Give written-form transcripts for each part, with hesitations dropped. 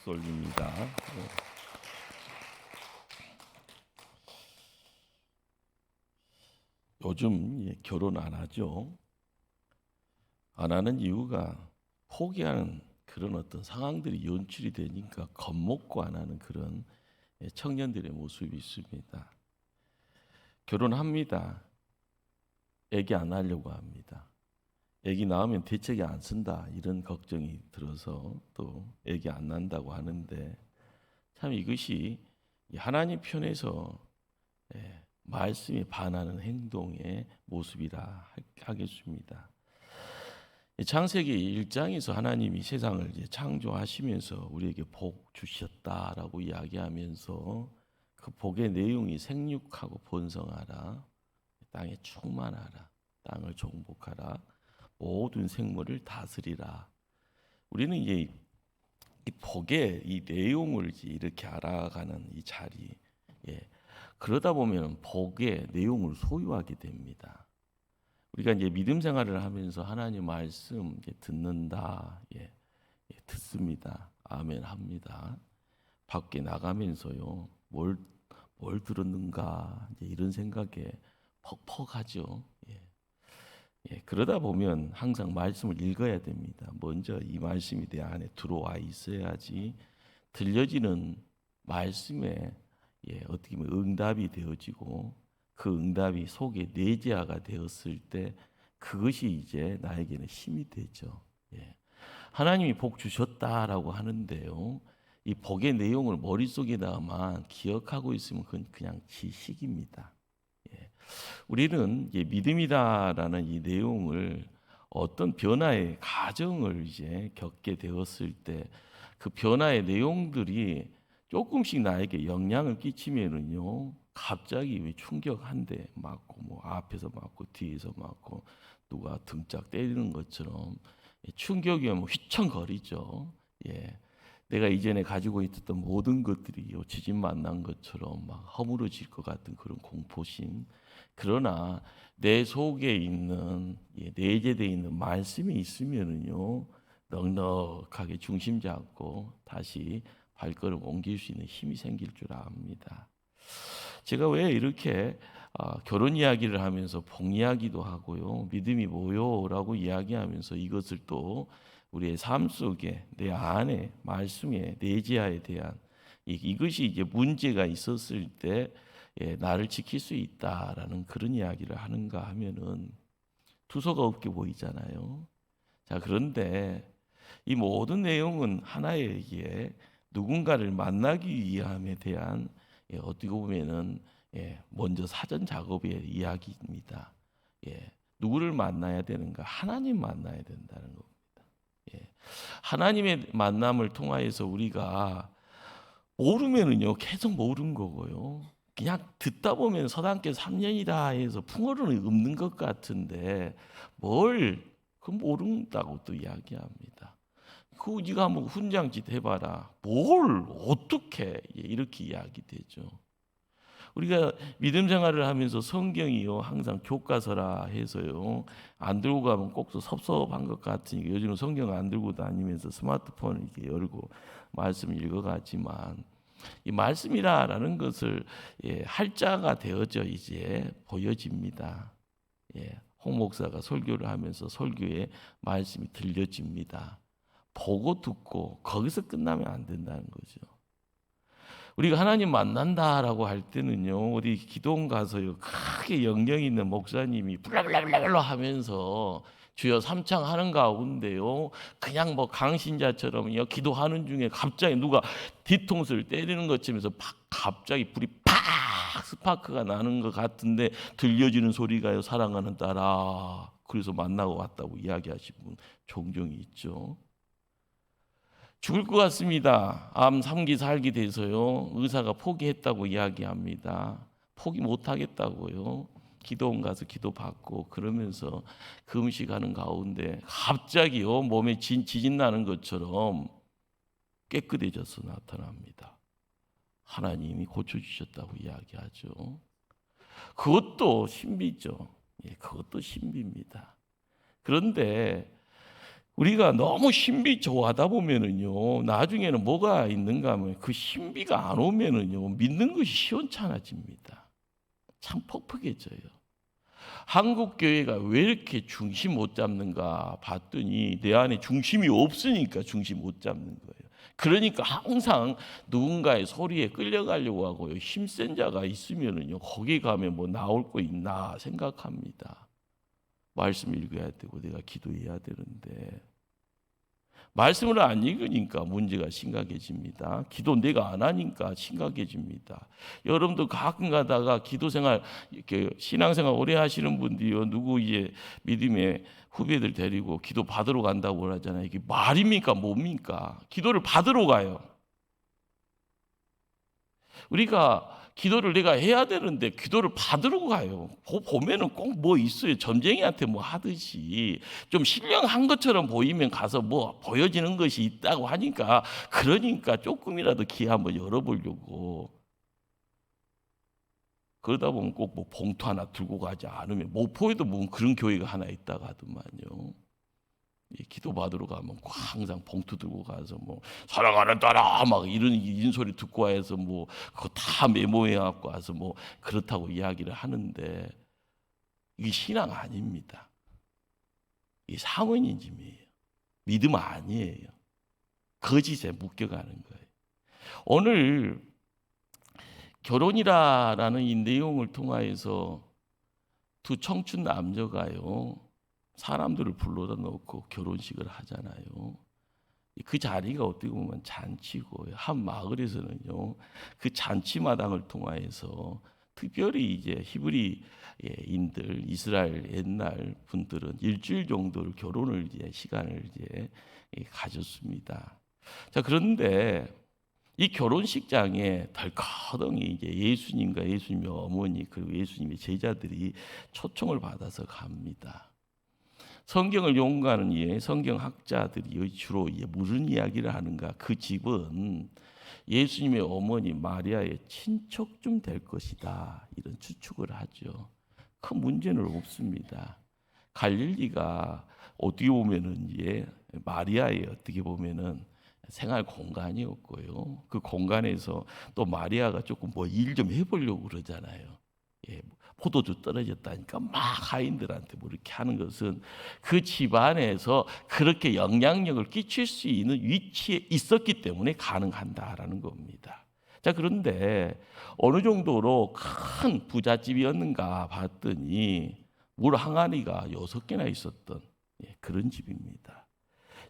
박수 올립니다. 요즘 결혼 안 하죠. 안 하는 이유가 포기하는 그런 어떤 상황들이 연출이 되니까 겁먹고 안 하는 그런 청년들의 모습이 있습니다. 결혼합니다. 애기 안 하려고 합니다. 애기 낳으면 대책이 안 쓴다 이런 걱정이 들어서 또 애기 안 낳는다고 하는데 참 이것이 하나님 편에서 말씀에 반하는 행동의 모습이라 하겠습니다. 창세기 1장에서 하나님이 세상을 창조하시면서 우리에게 복 주셨다라고 이야기하면서 그 복의 내용이 생육하고 번성하라, 땅에 충만하라, 땅을 정복하라, 모든 생물을 다스리라. 우리는 이 복의 이 내용을 이렇게 알아가는 이 자리, 그러다 보면 복의 내용을 소유하게 됩니다. 우리가 이제 믿음 생활을 하면서 하나님 말씀 듣는다, 듣습니다. 아멘 합니다. 밖에 나가면서요, 뭘 들었는가 이런 생각에 퍽퍽하죠. 그러다 보면 항상 말씀을 읽어야 됩니다. 먼저 이 말씀이 내 안에 들어와 있어야지 들려지는 말씀에 어떻게 보면 응답이 되어지고 그 응답이 속에 내재화가 되었을 때 그것이 이제 나에게는 힘이 되죠. 하나님이 복 주셨다라고 하는데요, 이 복의 내용을 머릿속에다만 기억하고 있으면 그건 그냥 지식입니다. 우리는 믿음이다라는 이 내용을 어떤 변화의 과정을 이제 겪게 되었을 때 그 변화의 내용들이 조금씩 나에게 영향을 끼치면은요, 갑자기 충격한데 맞고 뭐 앞에서 맞고 뒤에서 맞고 누가 등짝 때리는 것처럼 충격이 오면 휘청거리죠. 내가 이전에 가지고 있었던 모든 것들이 지진 만난 것처럼 막 허물어질 것 같은 그런 공포심. 그러나 내 속에 있는 내재되어 있는 말씀이 있으면은요, 넉넉하게 중심 잡고 다시 발걸음 옮길 수 있는 힘이 생길 줄 압니다. 제가 왜 이렇게 결혼 이야기를 하면서 복 이야기도 하고요, 믿음이 뭐요라고 이야기하면서 이것을 또 우리의 삶 속에 내 안에 말씀의 내재화에 대한 이것이 이제 문제가 있었을 때 나를 지킬 수 있다라는 그런 이야기를 하는가 하면은 두서가 없게 보이잖아요. 자, 그런데 이 모든 내용은 하나의 누군가를 만나기 위함에 대한 어떻게 보면은 먼저 사전 작업의 이야기입니다. 누구를 만나야 되는가? 하나님 만나야 된다는 겁니다. 하나님의 만남을 통하여서 우리가 모르면은요, 계속 모르는 거고요. 그냥 듣다 보면 서당계 3년이다 해서 풍어는 없는 것 같은데 그 모른다고 또 이야기합니다. 그 네가 한번 훈장짓 해봐라. 뭘 어떻게 이렇게 이야기되죠. 우리가 믿음 생활을 하면서 성경이요 항상 교과서라 해서요 안 들고 가면 꼭 섭섭한 것 같으니까 요즘은 성경 안 들고 다니면서 스마트폰을 이렇게 열고 말씀 읽어가지만 이 말씀이라는 것을 할자가 되어져 이제 보여집니다. 홍 목사가 설교를 하면서 설교에 말씀이 들려집니다. 보고 듣고 거기서 끝나면 안 된다는 거죠. 우리가 하나님 만난다라고 할 때는요, 어디 기도원 가서요 크게 영령 있는 목사님이 블라블라블라 하면서 주여 삼창 하는 가운데요, 그냥 뭐 강신자처럼요 기도하는 중에 갑자기 누가 뒤통수를 때리는 것처럼 갑자기 불이 팍 스파크가 나는 것 같은데 들려지는 소리가요 사랑하는 딸아, 그래서 만나고 왔다고 이야기하시는 분 종종 있죠. 죽을 것 같습니다. 암 3기 4기 돼서요 의사가 포기했다고 이야기합니다. 포기 못하겠다고요. 기도원 가서 기도받고 그러면서 금식하는 가운데 갑자기요 몸에 지진 나는 것처럼 깨끗해져서 나타납니다. 하나님이 고쳐주셨다고 이야기하죠. 그것도 신비죠. 그것도 신비입니다. 그런데 우리가 너무 신비 좋아하다 보면은요, 나중에는 뭐가 있는가 하면 그 신비가 안 오면은요, 믿는 것이 시원찮아집니다. 참 퍽퍽해져요. 한국 교회가 왜 이렇게 중심 못 잡는가 봤더니 내 안에 중심이 없으니까 중심 못 잡는 거예요. 그러니까 항상 누군가의 소리에 끌려가려고 하고요. 힘센 자가 있으면은요, 거기 가면 뭐 나올 거 있나 생각합니다. 말씀 읽어야 되고 내가 기도해야 되는데 말씀을 안 읽으니까 문제가 심각해집니다. 기도 내가 안 하니까 심각해집니다. 여러분도 가끔 가다가 기도 생활, 이렇게 신앙생활 오래 하시는 분들이요, 누구 이제 믿음의 후배들 데리고 기도 받으러 간다고 하잖아요. 이게 말입니까, 뭡니까? 기도를 받으러 가요. 우리가 기도를 내가 해야 되는데 기도를 받으러 가요. 보면은 꼭 뭐 있어요. 점쟁이한테 뭐 하듯이 좀 신령한 것처럼 보이면 가서 뭐 보여지는 것이 있다고 하니까, 그러니까 조금이라도 기회 한번 열어보려고. 그러다 보면 꼭 뭐 봉투 하나 들고 가지 않으면, 목포에도 뭐 그런 교회가 하나 있다가 하더만요. 기도 받으러 가면 항상 봉투 들고 가서 뭐 사랑하는 딸아 막 이런 인소리 듣고 와서 뭐 그거 다 메모해 갖고 와서 뭐 그렇다고 이야기를 하는데, 이게 신앙 아닙니다. 이게 상언인짐이에요. 믿음 아니에요. 거짓에 묶여가는 거예요. 오늘 결혼이라는 이 내용을 통하여서 두 청춘 남녀가요, 사람들을 불러다 놓고 결혼식을 하잖아요. 그 자리가 어떻게 보면 잔치고, 한 마을에서는요, 그 잔치마당을 통하여서 특별히 이제 히브리인들, 이스라엘 옛날 분들은 일주일 정도를 결혼을 이제 시간을 이제 가졌습니다. 자, 그런데 이 결혼식장에 덜커덩이 이제 예수님과 예수님의 어머니 그리고 예수님의 제자들이 초청을 받아서 갑니다. 성경을 연구하는 성경학자들이 주로 무슨 이야기를 하는가? 그 집은 예수님의 어머니 마리아의 친척쯤 될 것이다, 이런 추측을 하죠. 큰 문제는 없습니다. 갈릴리가 어떻게 보면은 마리아의 어떻게 보면은 생활 공간이었고요. 그 공간에서 또 마리아가 조금 뭐 일 좀 해보려고 그러잖아요. 포도주 떨어졌다니까 막 하인들한테 뭐 이렇게 하는 것은 그 집안에서 그렇게 영향력을 끼칠 수 있는 위치에 있었기 때문에 가능한다라는 겁니다. 자, 그런데 어느 정도로 큰 부잣집이었는가 봤더니 물 항아리가 6개나 있었던 그런 집입니다.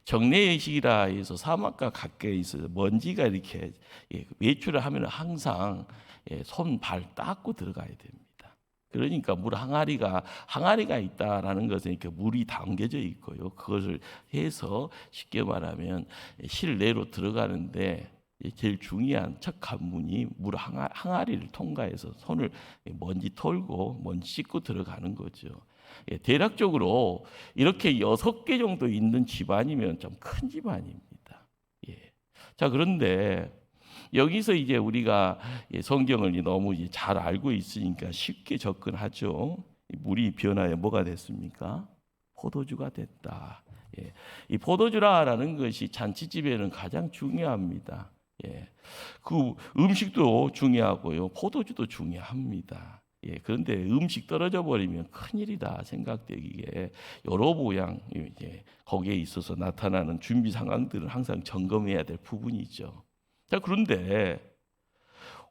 정례의식이라 해서 사막과 가까이 있어서 먼지가 이렇게 외출을 하면 항상 손, 발 닦고 들어가야 됩니다. 그러니까 물 항아리가 있다라는 것은 이렇게 물이 담겨져 있고요. 그것을 해서 쉽게 말하면 실내로 들어가는데 제일 중요한 첫 관문이 물 항아리를 통과해서 손을 먼지 털고 먼지 씻고 들어가는 거죠. 대략적으로 이렇게 6개 정도 있는 집안이면 좀 큰 집안입니다. 자, 그런데 여기서 이제 우리가 성경을 너무 잘 알고 있으니까 쉽게 접근하죠. 물이 변하여 뭐가 됐습니까? 포도주가 됐다. 이 포도주라는 것이 잔치집에는 가장 중요합니다. 그 음식도 중요하고요, 포도주도 중요합니다. 그런데 음식 떨어져 버리면 큰일이다 생각되기에 여러 모양 거기에 있어서 나타나는 준비 상황들은 항상 점검해야 될 부분이죠. 자, 그런데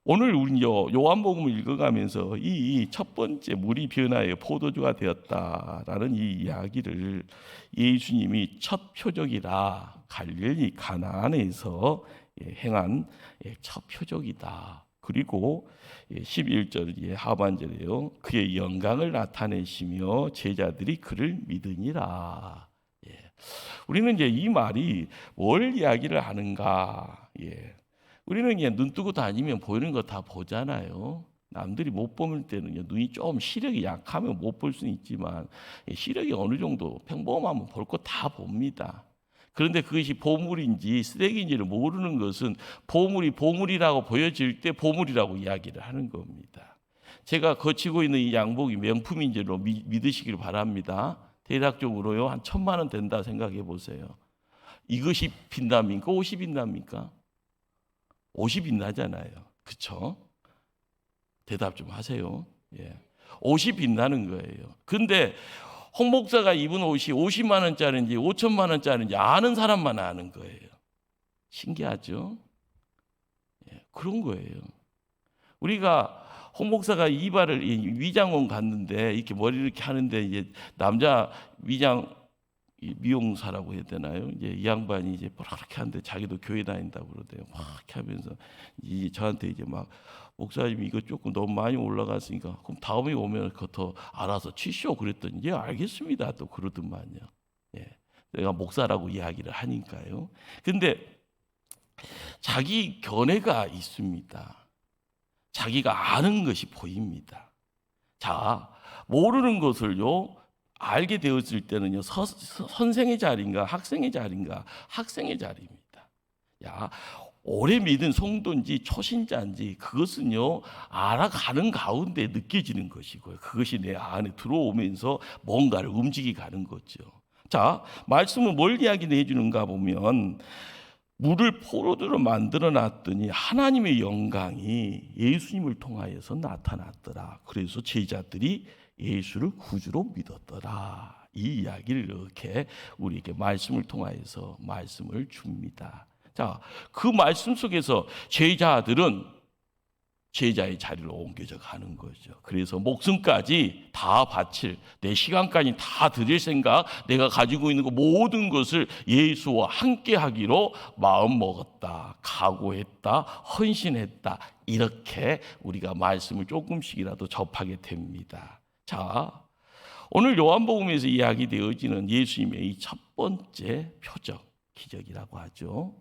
오늘 우리 요한복음을 읽어가면서 이 첫 번째 물이 변하여 포도주가 되었다라는 이 이야기를 예수님이 첫 표적이라 갈릴리 가나안에서 행한 첫 표적이다. 그리고 11절 하반절에요, 그의 영광을 나타내시며 제자들이 그를 믿으니라. 우리는 이제 이 말이 뭘 이야기를 하는가? 우리는 그냥 눈 뜨고 다니면 보이는 거 다 보잖아요. 남들이 못 볼 때는 눈이 좀 시력이 약하면 못 볼 수는 있지만 시력이 어느 정도 평범하면 볼 거 다 봅니다. 그런데 그것이 보물인지 쓰레기인지를 모르는 것은 보물이 보물이라고 보여질 때 보물이라고 이야기를 하는 겁니다. 제가 거치고 있는 이 양복이 명품인지로 믿으시길 바랍니다. 대략적으로요 한 1,000만 원 된다 생각해 보세요. 이것이 빛납니까? 옷이 빛납니까? 옷이 빛나잖아요. 그렇죠? 대답 좀 하세요. 예. 옷이 빛나는 거예요. 근데 홍 목사가 입은 옷이 50만 원짜리인지 5천만 원짜리인지 아는 사람만 아는 거예요. 신기하죠? 예, 그런 거예요. 우리가 홍 목사가 이발을 위장원 갔는데 이렇게 머리를 이렇게 하는데 이제 남자 위장 미용사라고 해야 되나요? 이제 이 양반이 이제 그렇게 하는데 자기도 교회 다닌다고 그러대요. 막 이렇게 하면서 이 저한테 이제 막 목사님 이거 조금 너무 많이 올라갔으니까 그럼 다음에 오면 그거 더 알아서 치시오 그랬더니 예 알겠습니다 또 그러더만요. 예, 내가 목사라고 이야기를 하니까요. 근데 자기 견해가 있습니다. 자기가 아는 것이 보입니다. 자, 모르는 것을요 알게 되었을 때는요 선생의 자리인가 학생의 자리인가 학생의 자리입니다. 야, 오래 믿은 성도인지 초신자인지 그것은요 알아가는 가운데 느껴지는 것이고요. 그것이 내 안에 들어오면서 뭔가를 움직이 가는 거죠. 자, 말씀은 뭘 이야기해 주는가 보면 물을 포도주로 만들어 놨더니 하나님의 영광이 예수님을 통하여서 나타났더라. 그래서 제자들이 예수를 구주로 믿었더라. 이 이야기를 이렇게 우리에게 말씀을 통하여서 말씀을 줍니다. 자, 그 말씀 속에서 제자들은 제자의 자리로 옮겨져 가는 거죠. 그래서 목숨까지 다 바칠, 내 시간까지 다 드릴 생각, 내가 가지고 있는 그 모든 것을 예수와 함께 하기로 마음 먹었다, 각오했다, 헌신했다. 이렇게 우리가 말씀을 조금씩이라도 접하게 됩니다. 자, 오늘 요한복음에서 이야기되어지는 예수님의 이 첫 번째 표적, 기적이라고 하죠.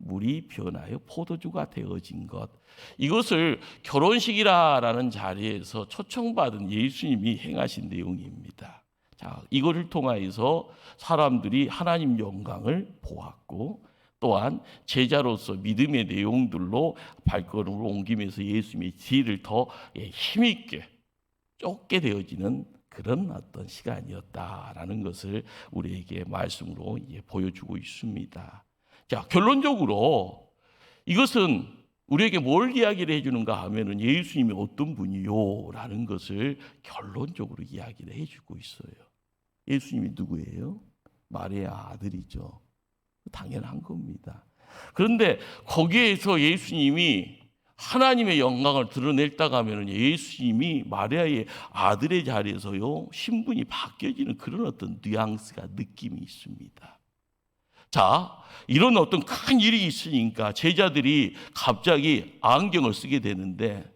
물이 변하여 포도주가 되어진 것. 이것을 결혼식이라는 자리에서 초청받은 예수님이 행하신 내용입니다. 자, 이거를 통하여서 사람들이 하나님 영광을 보았고 또한 제자로서 믿음의 내용들로 발걸음을 옮기면서 예수님의 뒤를 더 힘있게 쫓게 되어지는 그런 어떤 시간이었다라는 것을 우리에게 말씀으로 보여주고 있습니다. 자, 결론적으로 이것은 우리에게 뭘 이야기를 해주는가 하면은 예수님이 어떤 분이요라는 것을 결론적으로 이야기를 해주고 있어요. 예수님이 누구예요? 마리아의 아들이죠. 당연한 겁니다. 그런데 거기에서 예수님이 하나님의 영광을 드러냈다가 하면은 예수님이 마리아의 아들의 자리에서요 신분이 바뀌어지는 그런 어떤 뉘앙스가 느낌이 있습니다. 자, 이런 어떤 큰 일이 있으니까 제자들이 갑자기 안경을 쓰게 되는데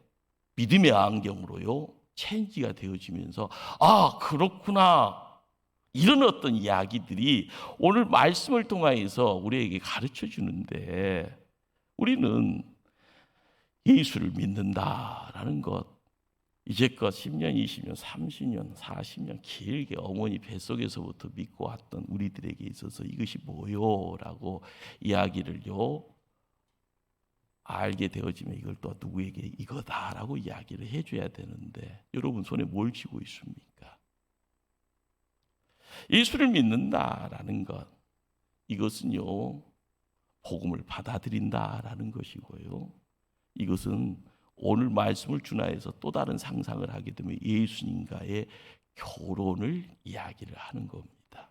믿음의 안경으로요 체인지가 되어지면서 아 그렇구나 이런 어떤 이야기들이 오늘 말씀을 통해서 우리에게 가르쳐 주는데 우리는 예수를 믿는다라는 것 이제껏 10년, 20년, 30년, 40년 길게 어머니 뱃속에서부터 믿고 왔던 우리들에게 있어서 이것이 뭐요라고 이야기를요 알게 되어지면 이걸 또 누구에게 이거다라고 이야기를 해줘야 되는데 여러분 손에 뭘 쥐고 있습니까? 예수를 믿는다라는 것 이것은요 복음을 받아들인다라는 것이고요 이것은 오늘 말씀을 준하여서 또 다른 상상을 하게 되면 예수님과의 결혼을 이야기를 하는 겁니다.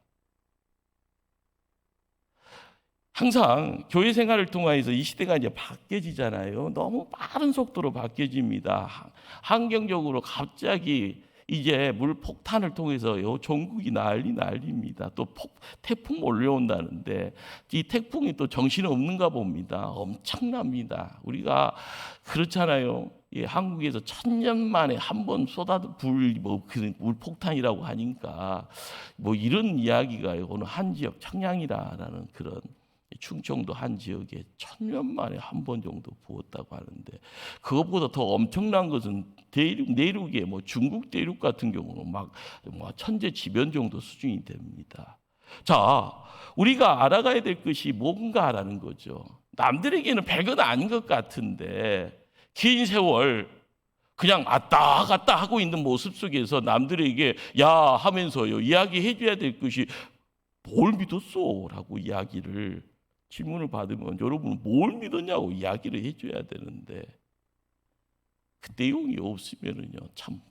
항상 교회 생활을 통해서 이 시대가 이제 바뀌어지잖아요. 너무 빠른 속도로 바뀌어집니다. 환경적으로 갑자기 이제 물 폭탄을 통해서요 전국이 난리입니다. 또 태풍 몰려온다는데 이 태풍이 또 정신 없는가 봅니다. 엄청납니다. 우리가 그렇잖아요. 예, 한국에서 1000년 만에 한 번 쏟아도 물 폭탄이라고 하니까 뭐 이런 이야기가 어느 한 지역 청량이라는 그런 충청도 한 지역에 1000년 만에 한 번 정도 부었다고 하는데 그것보다 더 엄청난 것은 내륙에 뭐 중국 대륙 같은 경우는 막 천재지변 정도 수준이 됩니다. 자, 우리가 알아가야 될 것이 뭔가라는 거죠. 남들에게는 별건 아닌 것 같은데 긴 세월 그냥 왔다 갔다 하고 있는 모습 속에서 남들에게 야 하면서요 이야기해 줘야 될 것이 뭘 믿었어? 라고 이야기를 질문을 받으면 여러분은 뭘 믿었냐고 이야기를 해줘야 되는데 그 내용이 없으면은요 참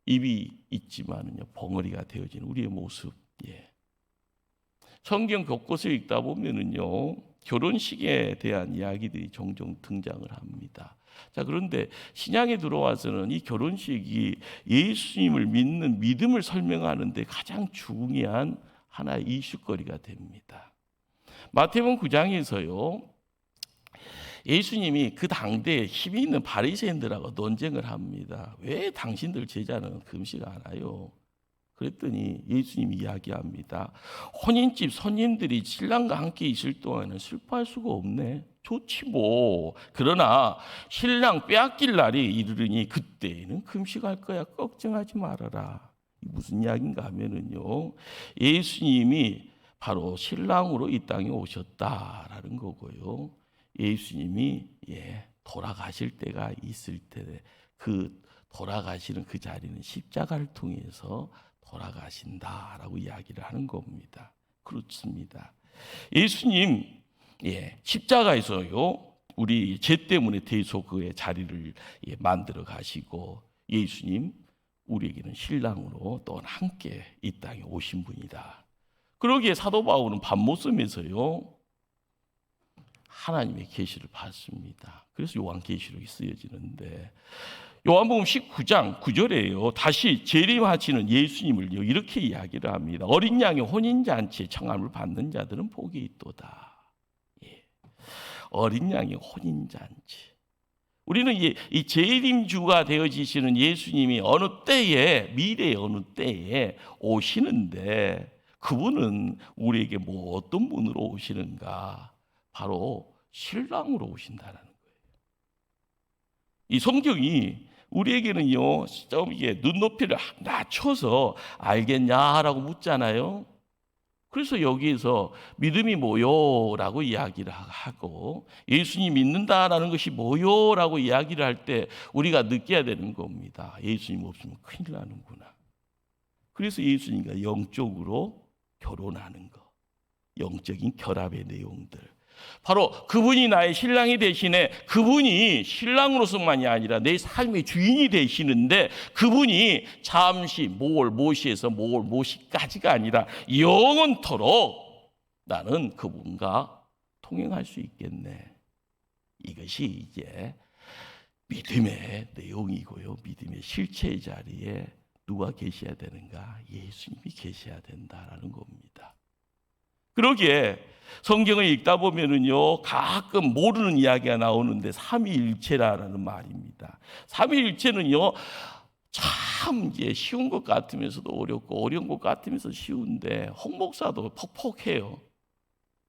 입이 있지만은요 벙어리가 되어지는 우리의 모습. 예. 성경 곳곳을 읽다 보면은요 결혼식에 대한 이야기들이 종종 등장을 합니다. 자, 그런데 신약에 들어와서는 이 결혼식이 예수님을 믿는 믿음을 설명하는데 가장 중요한 하나의 이슈거리가 됩니다. 마태복음 9장에서요 예수님이 그 당대에 힘이 있는 바리새인들하고 논쟁을 합니다. 왜 당신들 제자는 금식 안 해요? 그랬더니 예수님이 이야기합니다. 혼인집 손님들이 신랑과 함께 있을 동안은 슬퍼할 수가 없네. 좋지 뭐. 그러나 신랑 빼앗길 날이 이르르니 그때에는 금식할 거야. 걱정하지 말아라. 무슨 이야기인가 하면은요. 예수님이 바로 신랑으로 이 땅에 오셨다라는 거고요. 예수님이 돌아가실 때가 있을 때 그 돌아가시는 그 자리는 십자가를 통해서 돌아가신다라고 이야기를 하는 겁니다. 그렇습니다. 예수님 십자가에서요 우리 죄 때문에 대속의 자리를 만들어 가시고 예수님 우리에게는 신랑으로 또 함께 이 땅에 오신 분이다. 그러기에 사도 바울은 밤모섬에서요 하나님의 계시를 받습니다. 그래서 요한계시록이 쓰여지는데 요한복음 19장 9절에요. 다시 재림하시는 예수님을요 이렇게 이야기를 합니다. 어린 양의 혼인잔치에 청함을 받는 자들은 복이 있도다. 예. 어린 양의 혼인잔치. 우리는 이 재림주가 되어지시는 예수님이 어느 때에 미래의 어느 때에 오시는데 그분은 우리에게 뭐 어떤 분으로 오시는가? 바로 신랑으로 오신다는 거예요. 이 성경이 우리에게는요, 좀 이게 눈높이를 낮춰서 알겠냐라고 묻잖아요. 그래서 여기에서 믿음이 뭐요라고 이야기를 하고 예수님 믿는다라는 것이 뭐요라고 이야기를 할 때 우리가 느껴야 되는 겁니다. 예수님 없으면 큰일 나는구나. 그래서 예수님과 영적으로 결혼하는 거, 영적인 결합의 내용들. 바로 그분이 나의 신랑이 되시네. 그분이 신랑으로서만이 아니라 내 삶의 주인이 되시는데 그분이 잠시 모시에서 모시까지가 아니라 영원토록 나는 그분과 통행할 수 있겠네. 이것이 이제 믿음의 내용이고요. 믿음의 실체의 자리에 누가 계셔야 되는가? 예수님이 계셔야 된다라는 겁니다. 그러기에 성경을 읽다 보면은요 가끔 모르는 이야기가 나오는데 삼위일체라는 말입니다. 삼위일체는요 참 이제 쉬운 것 같으면서도 어렵고 어려운 것 같으면서 쉬운데 홍 목사도 퍽퍽해요.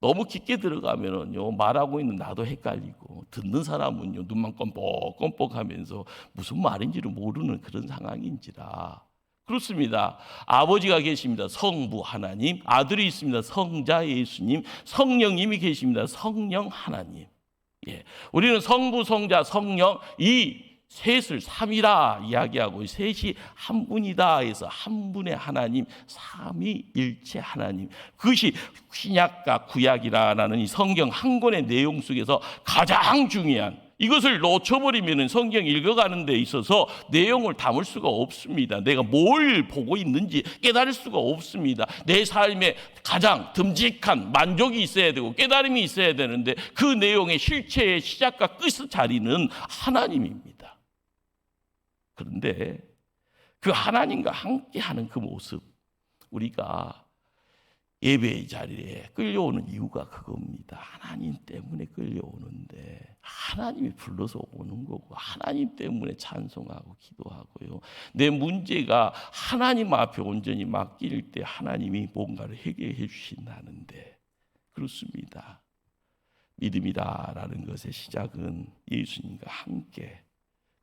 너무 깊게 들어가면은요 말하고 있는 나도 헷갈리고 듣는 사람은요 눈만 껌뻑껌뻑하면서 무슨 말인지를 모르는 그런 상황인지라. 그렇습니다. 아버지가 계십니다. 성부 하나님, 아들이 있습니다. 성자 예수님, 성령님이 계십니다. 성령 하나님. 예, 우리는 성부, 성자, 성령 이 셋을 삼이라 이야기하고 셋이 한 분이다 해서 한 분의 하나님, 삼위일체 하나님. 그것이 신약과 구약이라는 이 성경 한 권의 내용 속에서 가장 중요한, 이것을 놓쳐버리면 성경 읽어가는 데 있어서 내용을 담을 수가 없습니다. 내가 뭘 보고 있는지 깨달을 수가 없습니다. 내 삶에 가장 듬직한 만족이 있어야 되고 깨달음이 있어야 되는데 그 내용의 실체의 시작과 끝의 자리는 하나님입니다. 그런데 그 하나님과 함께하는 그 모습, 우리가 예배의 자리에 끌려오는 이유가 그겁니다. 하나님 때문에 끌려오는데 하나님이 불러서 오는 거고 하나님 때문에 찬송하고 기도하고요. 내 문제가 하나님 앞에 온전히 맡길 때 하나님이 뭔가를 해결해 주신다는데 그렇습니다. 믿음이다라는 것의 시작은 예수님과 함께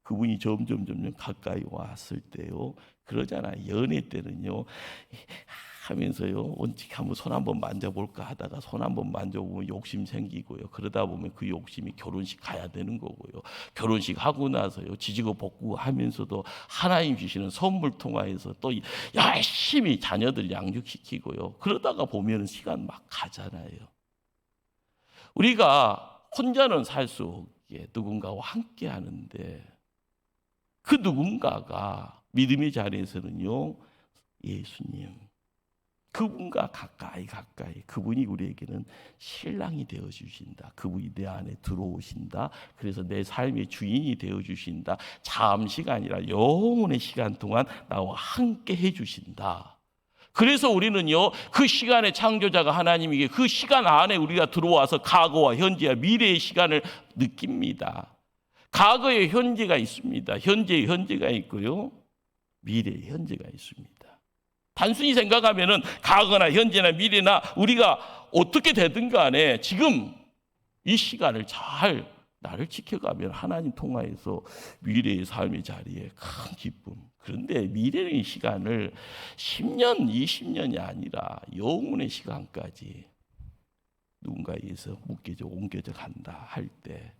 그분이 점점 가까이 왔을 때요. 그러잖아요. 연애 때는요. 하면서요, 언제 한번 손 한번 만져볼까 하다가 손 한번 만져보면 욕심 생기고요. 그러다 보면 그 욕심이 결혼식 가야 되는 거고요. 결혼식 하고 나서요, 지지고 볶고 하면서도 하나님 주시는 선물 통하여서 또 열심히 자녀들 양육시키고요. 그러다가 보면 시간 막 가잖아요. 우리가 혼자는 살 수 없게 누군가와 함께 하는데 그 누군가가 믿음의 자리에서는요, 예수님, 그분과 가까이 그분이 우리에게는 신랑이 되어주신다. 그분이 내 안에 들어오신다. 그래서 내 삶의 주인이 되어주신다. 잠시가 아니라 영원의 시간 동안 나와 함께 해주신다. 그래서 우리는요, 그 시간의 창조자가 하나님이기에 그 시간 안에 우리가 들어와서 과거와 현재와 미래의 시간을 느낍니다. 과거의 현재가 있습니다. 현재의 현재가 있고요, 미래의 현재가 있습니다. 단순히 생각하면은 과거나 현재나 미래나 우리가 어떻게 되든 간에 지금 이 시간을 잘 나를 지켜가면 하나님 통하여서 미래의 삶의 자리에 큰 기쁨. 그런데 미래의 시간을 10년, 20년이 아니라 영혼의 시간까지 누군가에 의해서 묶여져 옮겨져 간다 할 때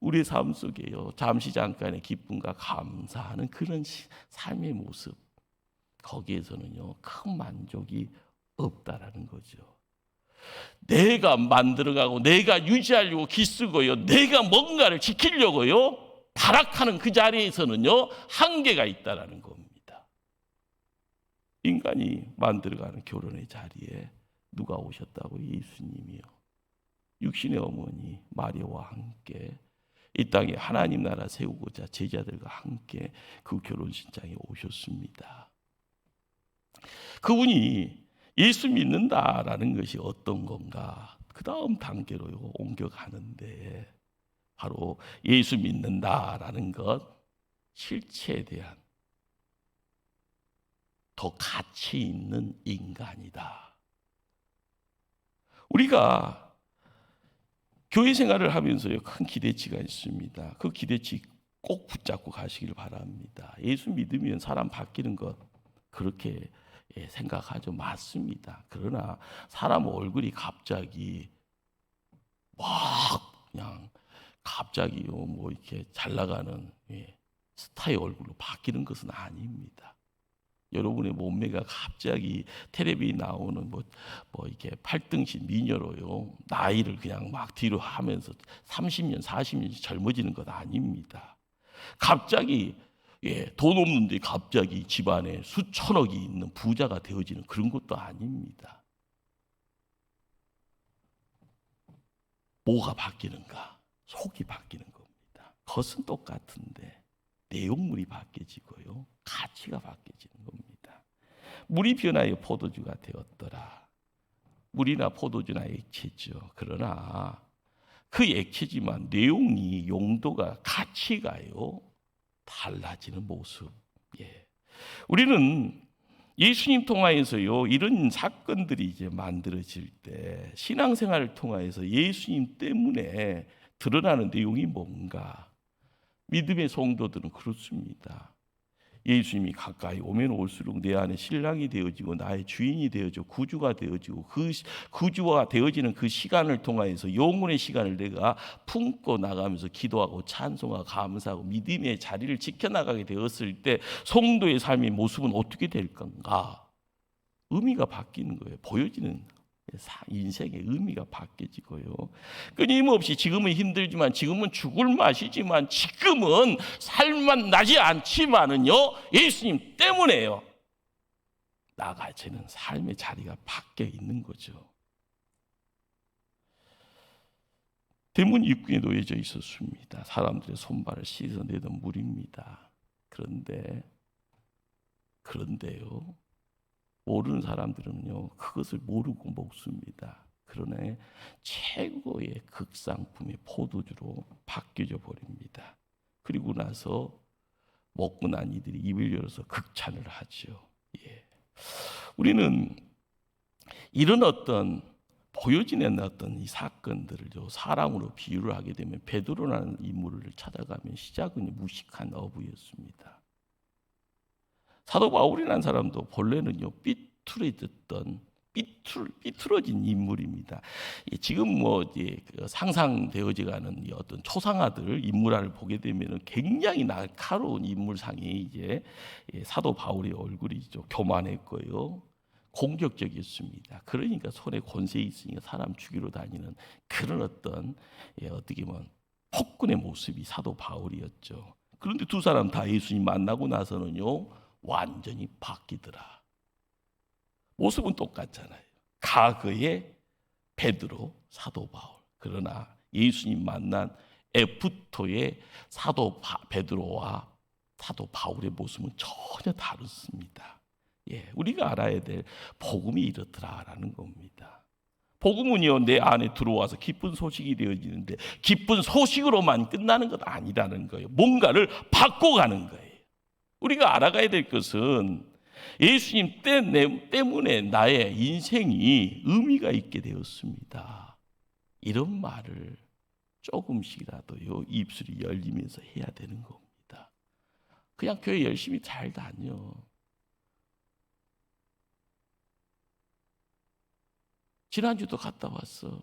우리의 삶 속에요, 잠시 잠깐의 기쁨과 감사하는 그런 삶의 모습, 거기에서는요, 큰 만족이 없다라는 거죠. 내가 만들어가고 내가 유지하려고 기쓰고요, 내가 뭔가를 지키려고요 발악하는 그 자리에서는요, 한계가 있다라는 겁니다. 인간이 만들어가는 결혼의 자리에 누가 오셨다고? 예수님이요. 육신의 어머니 마리아와 함께 이 땅에 하나님 나라 세우고자 제자들과 함께 그 결혼식장에 오셨습니다. 그분이 예수 믿는다라는 것이 어떤 건가? 그 다음 단계로 옮겨가는데 바로 예수 믿는다라는 것, 실체에 대한 더 가치 있는 인간이다. 우리가 교회 생활을 하면서요, 큰 기대치가 있습니다. 그 기대치 꼭 붙잡고 가시길 바랍니다. 예수 믿으면 사람 바뀌는 것, 그렇게 생각하죠. 맞습니다. 그러나 사람 얼굴이 갑자기 막 그냥 갑자기요 뭐 이렇게 잘 나가는 스타의 얼굴로 바뀌는 것은 아닙니다. 여러분의 몸매가 갑자기 텔레비 나오는 뭐 이렇게 팔등신 미녀로요 나이를 그냥 막 뒤로 하면서 30년, 40년씩 젊어지는 것 아닙니다. 갑자기 돈 없는데 갑자기 집안에 수천억이 있는 부자가 되어지는 그런 것도 아닙니다. 뭐가 바뀌는가? 속이 바뀌는 겁니다. 겉은 똑같은데 내용물이 바뀌어지고요, 가치가 바뀌어지는 겁니다. 물이 변하여 포도주가 되었더라. 물이나 포도주나 액체죠. 그러나 그 액체지만 내용이, 용도가, 가치가요 달라지는 모습. 우리는 예수님 통하여서요 이런 사건들이 이제 만들어질 때 신앙생활을 통하여서 예수님 때문에 드러나는 내용이 뭔가? 믿음의 성도들은 그렇습니다. 예수님이 가까이 오면 올수록 내 안에 신랑이 되어지고 나의 주인이 되어져 구주가 되어지고 그 구주가 되어지는 그 시간을 통하여서 영혼의 시간을 내가 품고 나가면서 기도하고 찬송하고 감사하고 믿음의 자리를 지켜나가게 되었을 때 성도의 삶의 모습은 어떻게 될 건가? 의미가 바뀌는 거예요. 보여지는 인생의 의미가 바뀌어지고요. 끊임없이 지금은 힘들지만 지금은 죽을 맛이지만 지금은 살만 나지 않지만은요 예수님 때문에요 나가지는 삶의 자리가 바뀌어 있는 거죠. 대문 입구에 놓여져 있었습니다. 사람들의 손발을 씻어내던 물입니다. 그런데요 모르는 사람들은요 그것을 모르고 먹습니다. 그러나 최고의 극상품의 포도주로 바뀌어져 버립니다. 그리고 나서 먹고 난 이들이 입을 열어서 극찬을 하죠. 우리는 이런 어떤 보여지는 어떤 이 사건들을요 사람으로 비유를 하게 되면 베드로라는 인물을 찾아가면 시작은 무식한 어부였습니다. 사도 바울이라는 사람도 본래는요 삐뚤어진 인물입니다. 지금 상상되어지가는 어떤 초상화들 인물화를 보게 되면 굉장히 날카로운 인물상이 이제 사도 바울의 얼굴이죠. 교만했고요, 공격적이었습니다. 그러니까 손에 권세 있으니까 사람 죽이러 다니는 그런 어떻게 보면 폭군의 모습이 사도 바울이었죠. 그런데 두 사람 다 예수님 만나고 나서는요 완전히 바뀌더라. 모습은 똑같잖아요. 과거의 베드로, 사도 바울. 그러나 예수님 만난 에푸토의 사도 베드로와 사도 바울의 모습은 전혀 다릅니다. 우리가 알아야 될 복음이 이렇더라라는 겁니다. 복음은요 내 안에 들어와서 기쁜 소식이 되어지는데 기쁜 소식으로만 끝나는 것 아니라는 거예요. 뭔가를 바꿔가는 거예요. 우리가 알아가야 될 것은 예수님 때문에 나의 인생이 의미가 있게 되었습니다. 이런 말을 조금씩이라도요 입술이 열리면서 해야 되는 겁니다. 그냥 교회 열심히 잘 다녀. 지난주도 갔다 왔어.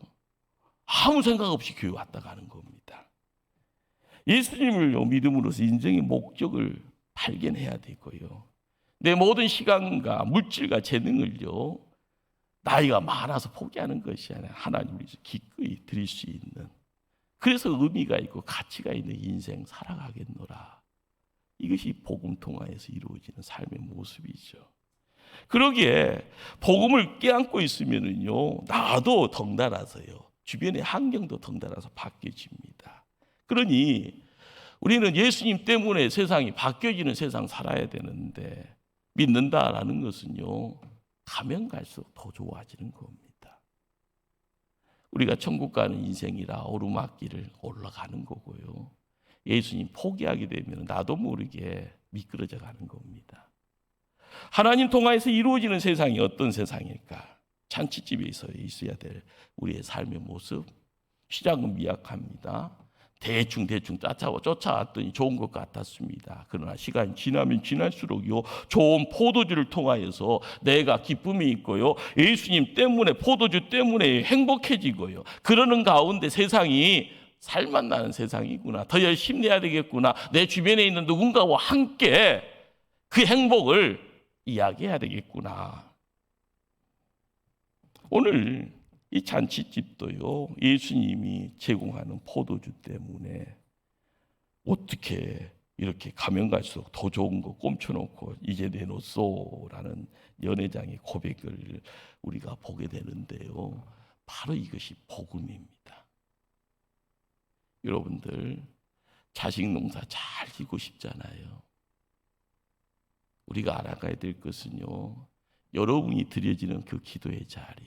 아무 생각 없이 교회 왔다 가는 겁니다. 예수님을 믿음으로써 인생의 목적을 발견해야 되고요. 내 모든 시간과 물질과 재능을요 나이가 많아서 포기하는 것이 아니라 하나님을 위해서 기꺼이 드릴 수 있는, 그래서 의미가 있고 가치가 있는 인생 살아가겠노라. 이것이 복음 통하여서 이루어지는 삶의 모습이죠. 그러기에 복음을 껴안고 있으면은요 나도 덩달아서요 주변의 환경도 덩달아서 바뀌어집니다. 그러니 우리는 예수님 때문에 세상이 바뀌어지는 세상 살아야 되는데 믿는다라는 것은요 가면 갈수록 더 좋아지는 겁니다. 우리가 천국 가는 인생이라 오르막길을 올라가는 거고요. 예수님 포기하게 되면 나도 모르게 미끄러져 가는 겁니다. 하나님 통하여서 이루어지는 세상이 어떤 세상일까? 잔치집에 있어야 될 우리의 삶의 모습. 시작은 미약합니다. 대충 쫓아왔더니 좋은 것 같았습니다. 그러나 시간이 지나면 지날수록요 좋은 포도주를 통하여서 내가 기쁨이 있고요 예수님 때문에 포도주 때문에 행복해지고요 그러는 가운데 세상이 살맛 나는 세상이구나, 더 열심히 해야 되겠구나, 내 주변에 있는 누군가와 함께 그 행복을 이야기해야 되겠구나. 오늘 이 잔치집도요 예수님이 제공하는 포도주 때문에 어떻게 이렇게 가면 갈수록 더 좋은 거 꼼쳐놓고 이제 내놓소라는 연회장의 고백을 우리가 보게 되는데요, 바로 이것이 복음입니다. 여러분들 자식 농사 잘 짓고 싶잖아요. 우리가 알아가야 될 것은요 여러분이 드려지는 그 기도의 자리,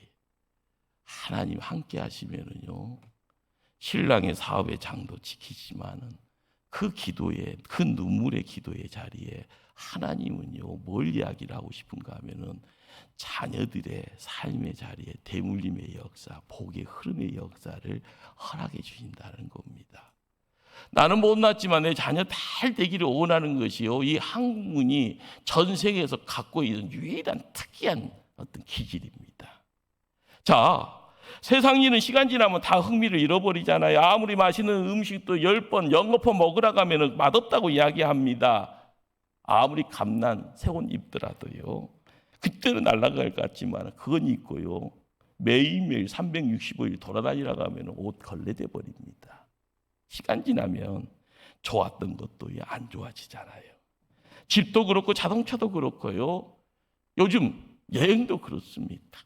하나님 함께 하시면은요 신랑의 사업의 장도 지키지만은 그 기도의, 그 눈물의 기도의 자리에 하나님은요 뭘 이야기를 하고 싶은가 하면은 자녀들의 삶의 자리에 대물림의 역사, 복의 흐름의 역사를 허락해 주신다는 겁니다. 나는 못났지만 내 자녀 잘 되기를 원하는 것이요 이 한국문이 전 세계에서 갖고 있는 유일한 특이한 어떤 기질입니다. 자, 세상 일은 시간 지나면 다 흥미를 잃어버리잖아요. 아무리 맛있는 음식도 10번 영업포 먹으러 가면 맛없다고 이야기합니다. 아무리 감난 새 옷 입더라도요 그때는 날아갈 것 같지만 그건 있고요 매일매일 365일 돌아다니라고 하면 옷 걸레돼 버립니다. 시간 지나면 좋았던 것도 안 좋아지잖아요. 집도 그렇고 자동차도 그렇고요 요즘 여행도 그렇습니다.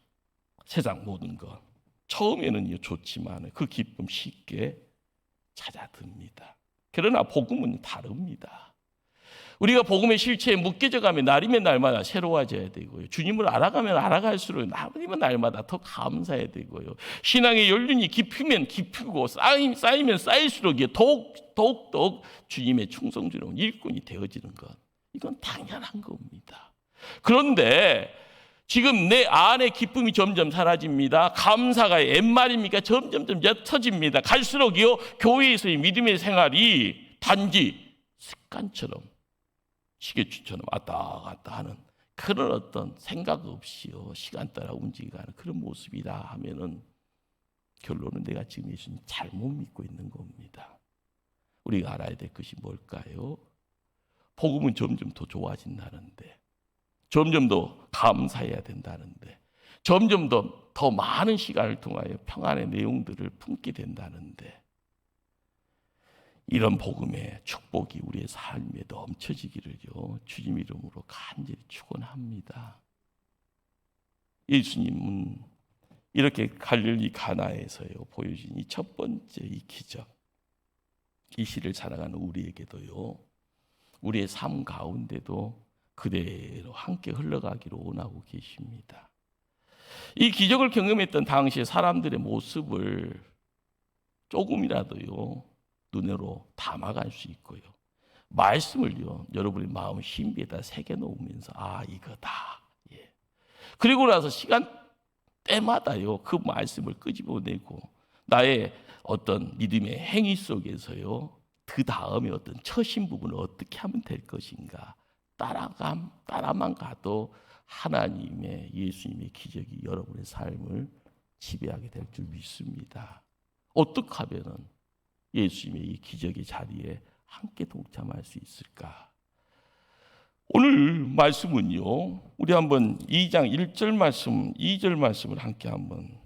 세상 모든 것 처음에는 좋지만 그 기쁨 쉽게 찾아듭니다. 그러나 복음은 다릅니다. 우리가 복음의 실체에 묶여져 가면 날이면 날마다 새로워져야 되고요. 주님을 알아가면 알아갈수록 날이면 날마다 더 감사해야 되고요. 신앙의 연륜이 깊으면 깊고 쌓이면 쌓일수록 더욱 주님의 충성스러운 일꾼이 되어지는 것, 이건 당연한 겁니다. 그런데 지금 내 안에 기쁨이 점점 사라집니다. 감사가 옛말입니까? 점점 옅어집니다. 갈수록요 교회에서의 믿음의 생활이 단지 습관처럼 시계추처럼 왔다 갔다 하는 그런 어떤 생각 없이요 시간 따라 움직이는 그런 모습이다 하면은 결론은 내가 지금 예수님 잘못 믿고 있는 겁니다. 우리가 알아야 될 것이 뭘까요? 복음은 점점 더 좋아진다는데, 점점 더 감사해야 된다는데, 점점 더 많은 시간을 통하여 평안의 내용들을 품게 된다는데, 이런 복음의 축복이 우리의 삶에 넘쳐지기를요 주님 이름으로 간절히 축원합니다. 예수님은 이렇게 갈릴리 가나에서요 보여진 이 첫 번째 이 기적, 이 시를 살아가는 우리에게도요 우리의 삶 가운데도 그대로 함께 흘러가기를 원하고 계십니다. 이 기적을 경험했던 당시의 사람들의 모습을 조금이라도요 눈으로 담아갈 수 있고요 말씀을요 여러분의 마음 신비에다 새겨놓으면서 아 이거다. 예. 그리고 나서 시간 때마다요 그 말씀을 끄집어내고 나의 어떤 믿음의 행위 속에서요 그 다음에 어떤 처신 부분을 어떻게 하면 될 것인가 따라만 가도 하나님의 예수님의 기적이 여러분의 삶을 지배하게 될 줄 믿습니다. 어떻게 하면은 예수님의 이 기적의 자리에 함께 동참할 수 있을까? 오늘 말씀은요 우리 한번 2장 1절 말씀 2절 말씀을 함께 한번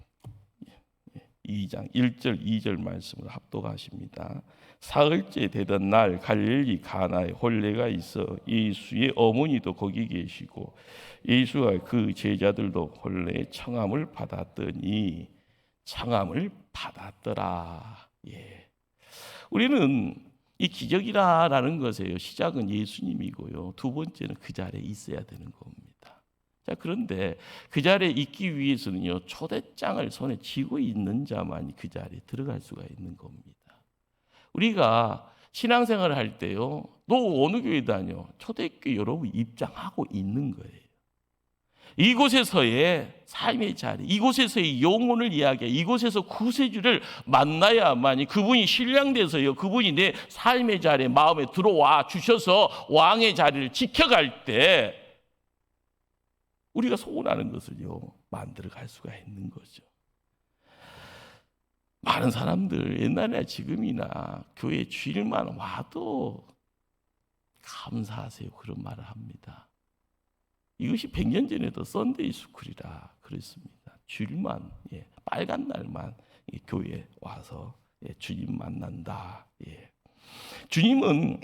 2장 1절 2절 말씀을 합독하십니다. 사흘째 되던 날 갈릴리 가나에 혼례가 있어 예수의 어머니도 거기 계시고 예수와 그 제자들도 혼례의 청함을 받았더니 청함을 받았더라. 예. 우리는 이 기적이라는 것에요 시작은 예수님이고요 두 번째는 그 자리에 있어야 되는 겁니다. 자, 그런데 그 자리에 있기 위해서는요 초대장을 손에 쥐고 있는 자만이 그 자리에 들어갈 수가 있는 겁니다. 우리가 신앙생활을 할 때요 너 어느 교회 다녀? 초대교회 여러분 입장하고 있는 거예요. 이곳에서의 삶의 자리, 이곳에서의 영혼을 이야기해 이곳에서 구세주를 만나야만이 그분이 신령돼서요 그분이 내 삶의 자리에 마음에 들어와 주셔서 왕의 자리를 지켜갈 때 우리가 소원하는 것을요 만들어갈 수가 있는 거죠. 많은 사람들 옛날이나 지금이나 교회 주일만 와도 감사하세요 그런 말을 합니다. 이것이 100년 전에도 썬데이 스쿨이라 그랬습니다. 주일만 빨간 날만 교회에 와서 주님 만난다. 주님은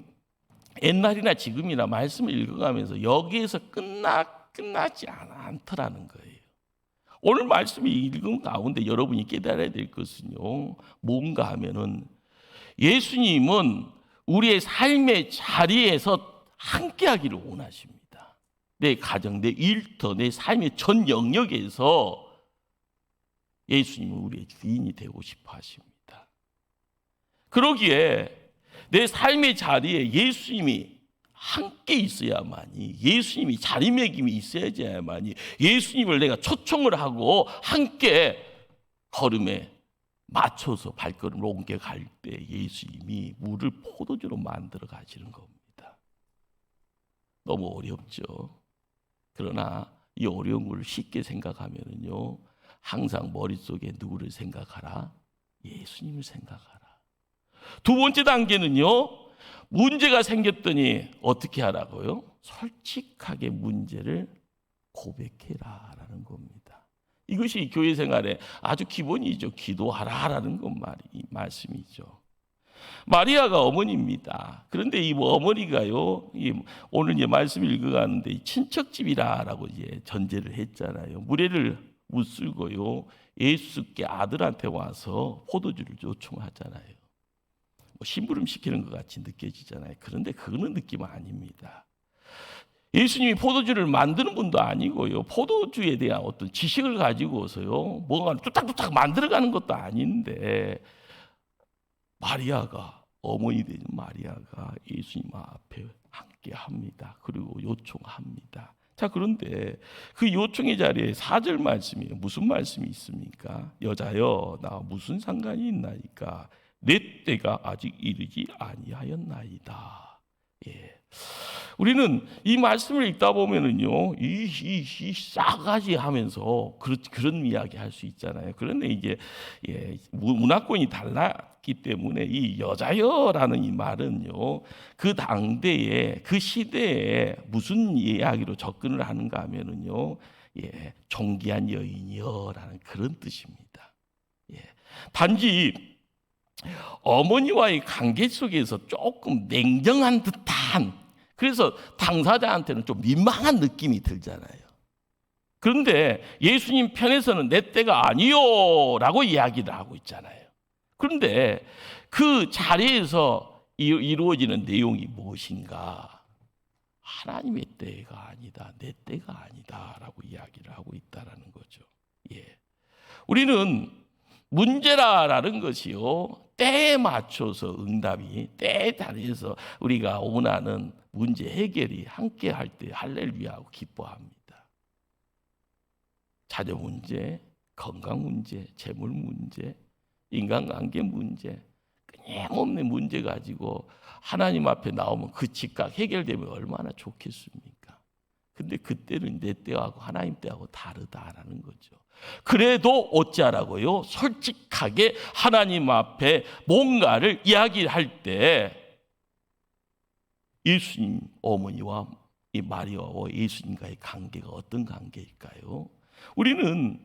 옛날이나 지금이나 말씀을 읽어가면서 여기에서 끝나지 않더라는 거예요. 오늘 말씀이 읽은 가운데 여러분이 깨달아야 될 것은요 뭔가 하면은 예수님은 우리의 삶의 자리에서 함께하기를 원하십니다. 내 가정, 내 일터, 내 삶의 전 영역에서 예수님은 우리의 주인이 되고 싶어 하십니다. 그러기에 내 삶의 자리에 예수님이 함께 있어야만이 예수님이 자리매김이 있어야지만이 예수님을 내가 초청을 하고 함께 걸음에 맞춰서 발걸음을 옮겨갈 때 예수님이 물을 포도주로 만들어 가시는 겁니다. 너무 어렵죠. 그러나 이 어려운 걸 쉽게 생각하면요 항상 머릿속에 누구를 생각하라? 예수님을 생각하라. 두 번째 단계는요 문제가 생겼더니 어떻게 하라고요? 솔직하게 문제를 고백해라라는 겁니다. 이것이 교회 생활의 아주 기본이죠. 기도하라라는 것 말씀이죠. 마리아가 어머니입니다. 그런데 이 어머니가요, 오늘 말씀 읽어가는데 친척집이라고 전제를 했잖아요. 무례를 무슬고요, 예수께 아들한테 와서 포도주를 요청하잖아요. 심부름 시키는 것 같이 느껴지잖아요. 그런데 그거는 느낌 아닙니다. 예수님이 포도주를 만드는 분도 아니고요, 포도주에 대한 어떤 지식을 가지고서요, 뭔가 뚝딱뚝딱 만들어가는 것도 아닌데, 마리아가, 어머니 되는 마리아가 예수님 앞에 함께 합니다. 그리고 요청합니다. 자, 그런데 그 요청의 자리에 4절 말씀이에요. 무슨 말씀이 있습니까? 여자여, 나 무슨 상관이 있나이까? 내 때가 아직 이르지 아니하였나이다. 예. 우리는 이 말씀을 읽다 보면은요, 이 싸가지 하면서 그런 이야기 할 수 있잖아요. 그런데 이제 문화권이 달랐기 때문에 이 여자여라는 이 말은요, 그 당대에 그 시대에 무슨 이야기로 접근을 하는가 하면은요, 존귀한 여인이여라는 그런 뜻입니다. 단지 어머니와의 관계 속에서 조금 냉정한 듯한, 그래서 당사자한테는 좀 민망한 느낌이 들잖아요. 그런데 예수님 편에서는 내 때가 아니요 라고 이야기를 하고 있잖아요. 그런데 그 자리에서 이루어지는 내용이 무엇인가? 하나님의 때가 아니다, 내 때가 아니다 라고 이야기를 하고 있다는 거죠. 우리는 문제라는 것이요, 때에 맞춰서 응답이, 때에 자리에서 우리가 원하는 문제 해결이 함께 할 때 할렐루야하고 기뻐합니다. 자녀 문제, 건강 문제, 재물 문제, 인간관계 문제, 끊임없는 문제 가지고 하나님 앞에 나오면 그 즉각 해결되면 얼마나 좋겠습니까? 근데 그때는 내 때하고 하나님 때하고 다르다라는 거죠. 그래도 어찌하라고요? 솔직하게 하나님 앞에 뭔가를 이야기할 때 예수님 어머니와 이 마리아와 예수님과의 관계가 어떤 관계일까요? 우리는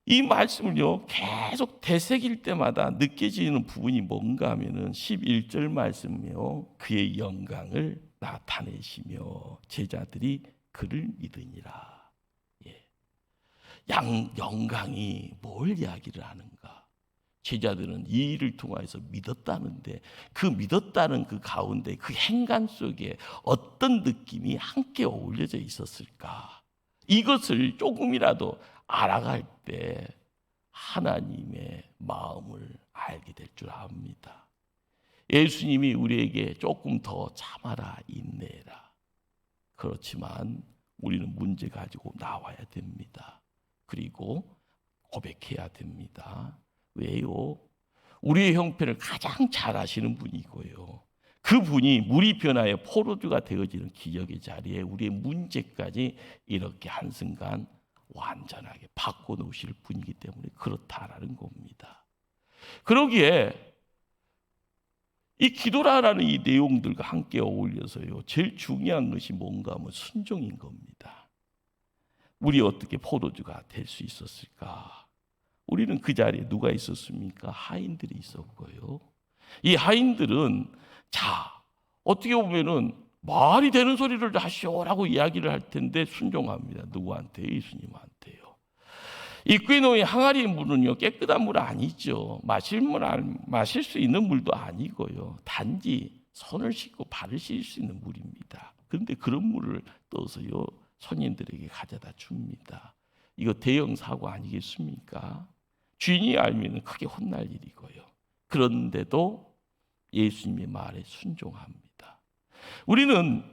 이 말씀을요, 계속 되새길 때마다 느껴지는 부분이 뭔가 하면은 11절 말씀이요, 그의 영광을 나타내시며 제자들이 그를 믿으니라. 영광이 뭘 이야기를 하는가? 제자들은 이 일을 통해서 믿었다는데, 그 믿었다는 그 가운데 그 행간 속에 어떤 느낌이 함께 어울려져 있었을까? 이것을 조금이라도 알아갈 때 하나님의 마음을 알게 될 줄 압니다. 예수님이 우리에게 조금 더 참아라, 인내해라. 그렇지만 우리는 문제 가지고 나와야 됩니다. 그리고 고백해야 됩니다. 왜요? 우리의 형편을 가장 잘 아시는 분이고요, 그분이 물이 변하여 포도주가 되어지는 기적의 자리에 우리의 문제까지 이렇게 한순간 완전하게 바꿔놓으실 분이기 때문에 그렇다라는 겁니다. 그러기에 이 기도라는 이 내용들과 함께 어울려서요, 제일 중요한 것이 뭔가 하면 순종인 겁니다. 우리 어떻게 포도주가 될 수 있었을까? 우리는 그 자리에 누가 있었습니까? 하인들이 있었고요. 이 하인들은 어떻게 보면은 말이 되는 소리를 하시오라고 이야기를 할 텐데 순종합니다. 누구한테? 예수님한테요. 입구에 놓인 항아리 물은요, 깨끗한 물 아니죠. 마실 수 있는 물도 아니고요, 단지 손을 씻고 발을 씻을 수 있는 물입니다. 그런데 그런 물을 떠서요, 손님들에게 가져다 줍니다. 이거 대형 사고 아니겠습니까? 주인이 알면 크게 혼날 일이고요. 그런데도 예수님의 말에 순종합니다. 우리는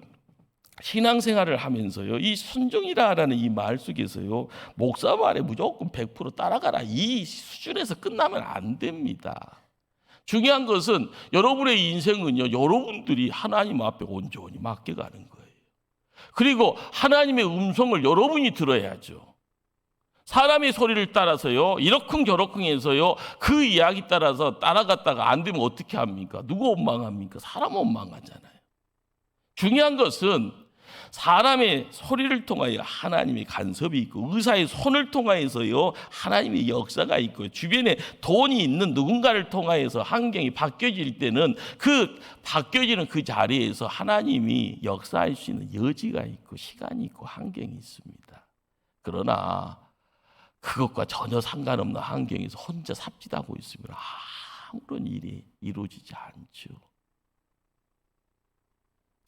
신앙생활을 하면서요, 이 순종이라는 이 말 속에서요, 목사 말에 무조건 100% 따라가라, 이 수준에서 끝나면 안 됩니다. 중요한 것은 여러분의 인생은요, 여러분들이 하나님 앞에 온전히 맡겨가는 거예요. 그리고 하나님의 음성을 여러분이 들어야죠. 사람의 소리를 따라서요, 이러쿵저러쿵 해서요, 그 이야기 따라서 따라갔다가 안 되면 어떻게 합니까? 누구 원망합니까? 사람 원망하잖아요. 중요한 것은 사람의 소리를 통하여 하나님의 간섭이 있고, 의사의 손을 통하여서요, 하나님의 역사가 있고, 주변에 돈이 있는 누군가를 통하여서 환경이 바뀌어질 때는 그 바뀌어지는 그 자리에서 하나님이 역사할 수 있는 여지가 있고, 시간이 있고, 환경이 있습니다. 그러나 그것과 전혀 상관없는 환경에서 혼자 삽질하고 있으면 아무런 일이 이루어지지 않죠.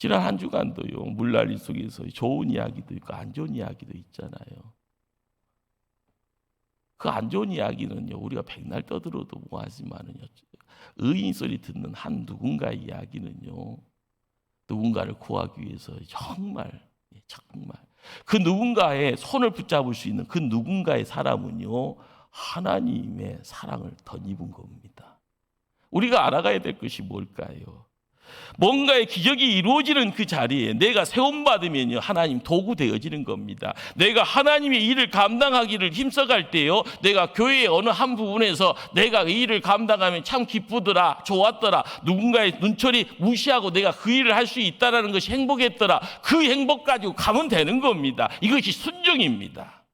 지난 한 주간도요, 물난리 속에서 좋은 이야기도 있고 안 좋은 이야기도 있잖아요. 그 안 좋은 이야기는요, 우리가 백날 떠들어도 뭐하지만은요, 의인 소리 듣는 한 누군가의 이야기는요, 누군가를 구하기 위해서 정말 그 누군가의 손을 붙잡을 수 있는 그 누군가의 사람은요, 하나님의 사랑을 덧입은 겁니다. 우리가 알아가야 될 것이 뭘까요? 뭔가의 기적이 이루어지는 그 자리에 내가 세움받으면요, 하나님 도구 되어지는 겁니다. 내가 하나님의 일을 감당하기를 힘써갈 때요, 내가 교회의 어느 한 부분에서 내가 그 일을 감당하면 참 기쁘더라, 좋았더라, 누군가의 눈초리 무시하고 내가 그 일을 할 수 있다는 것이 행복했더라, 그 행복 가지고 가면 되는 겁니다. 이것이 순종입니다.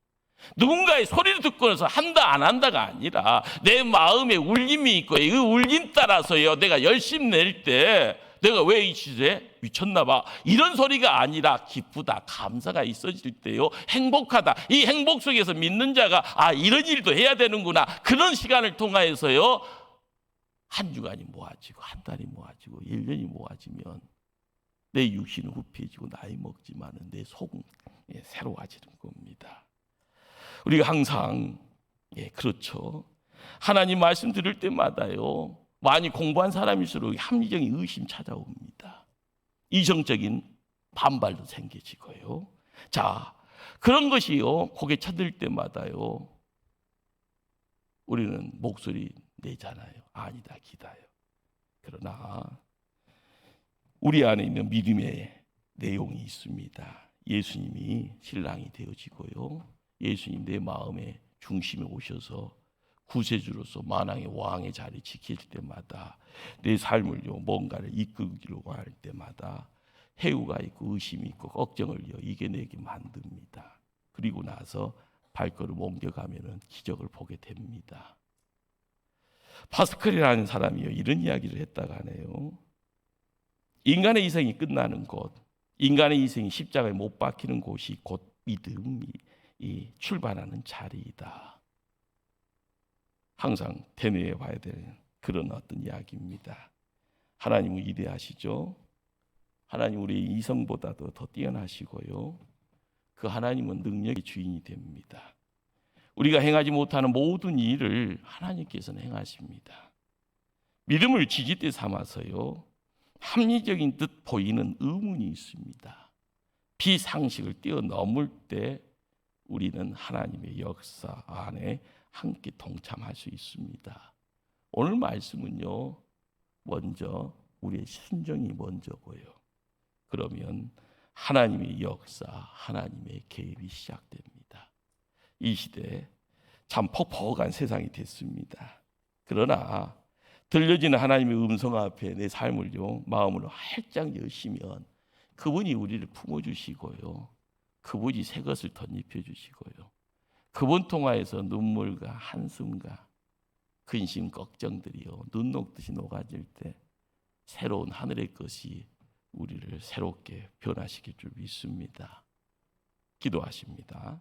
누군가의 소리를 듣고 나서 한다 안 한다가 아니라 내 마음에 울림이 있고 그 울림 따라서요, 내가 열심 낼 때 내가 왜 이 시대에 미쳤나 봐, 이런 소리가 아니라 기쁘다, 감사가 있어질 때요, 행복하다. 이 행복 속에서 믿는 자가 이런 일도 해야 되는구나, 그런 시간을 통하여서요, 한 주간이 모아지고 한 달이 모아지고 1년이 모아지면 내 육신은 후피해지고 나이 먹지만은 내 속은 새로워지는 겁니다. 우리가 항상 그렇죠, 하나님 말씀 들을 때마다요, 많이 공부한 사람일수록 합리적인 의심 찾아옵니다. 이성적인 반발도 생기지고요. 자, 그런 것이요, 고개 쳐들 때마다요, 우리는 목소리 내잖아요. 아니다, 기다요. 그러나 우리 안에 있는 믿음의 내용이 있습니다. 예수님이 신랑이 되어지고요, 예수님 내 마음의 중심에 오셔서 구세주로서 만왕의 왕의 자리 지킬 때마다 내 삶을요, 뭔가를 이끌기로 할 때마다 해우가 있고 의심이 있고 걱정을요, 이겨내게 만듭니다. 그리고 나서 발걸음 옮겨가면은 기적을 보게 됩니다. 파스칼이라는 사람이요, 이런 이야기를 했다가 하네요. 인간의 이생이 끝나는 곳, 인간의 이생이 십자가에 못 박히는 곳이 곧 믿음이 출발하는 자리이다. 항상 대뇌해 봐야 되는 그런 어떤 이야기입니다. 하나님은 위대하시죠. 하나님 우리 이성보다도 더 뛰어나시고요, 그 하나님은 능력의 주인이 됩니다. 우리가 행하지 못하는 모든 일을 하나님께서는 행하십니다. 믿음을 지지대 삼아서요, 합리적인 듯 보이는 의문이 있습니다. 비상식을 뛰어넘을 때 우리는 하나님의 역사 안에 함께 동참할 수 있습니다. 오늘 말씀은요, 먼저 우리의 순종이 먼저고요, 그러면 하나님의 역사, 하나님의 개입이 시작됩니다. 이 시대에 참 퍽퍽한 세상이 됐습니다. 그러나 들려지는 하나님의 음성 앞에 내 삶을요, 마음으로 활짝 여시면 그분이 우리를 품어주시고요, 그분이 새 것을 덧입혀주시고요, 그분 통하여서 눈물과 한숨과 근심 걱정들이요, 눈 녹듯이 녹아질 때 새로운 하늘의 것이 우리를 새롭게 변화시킬 줄 믿습니다. 기도하십니다.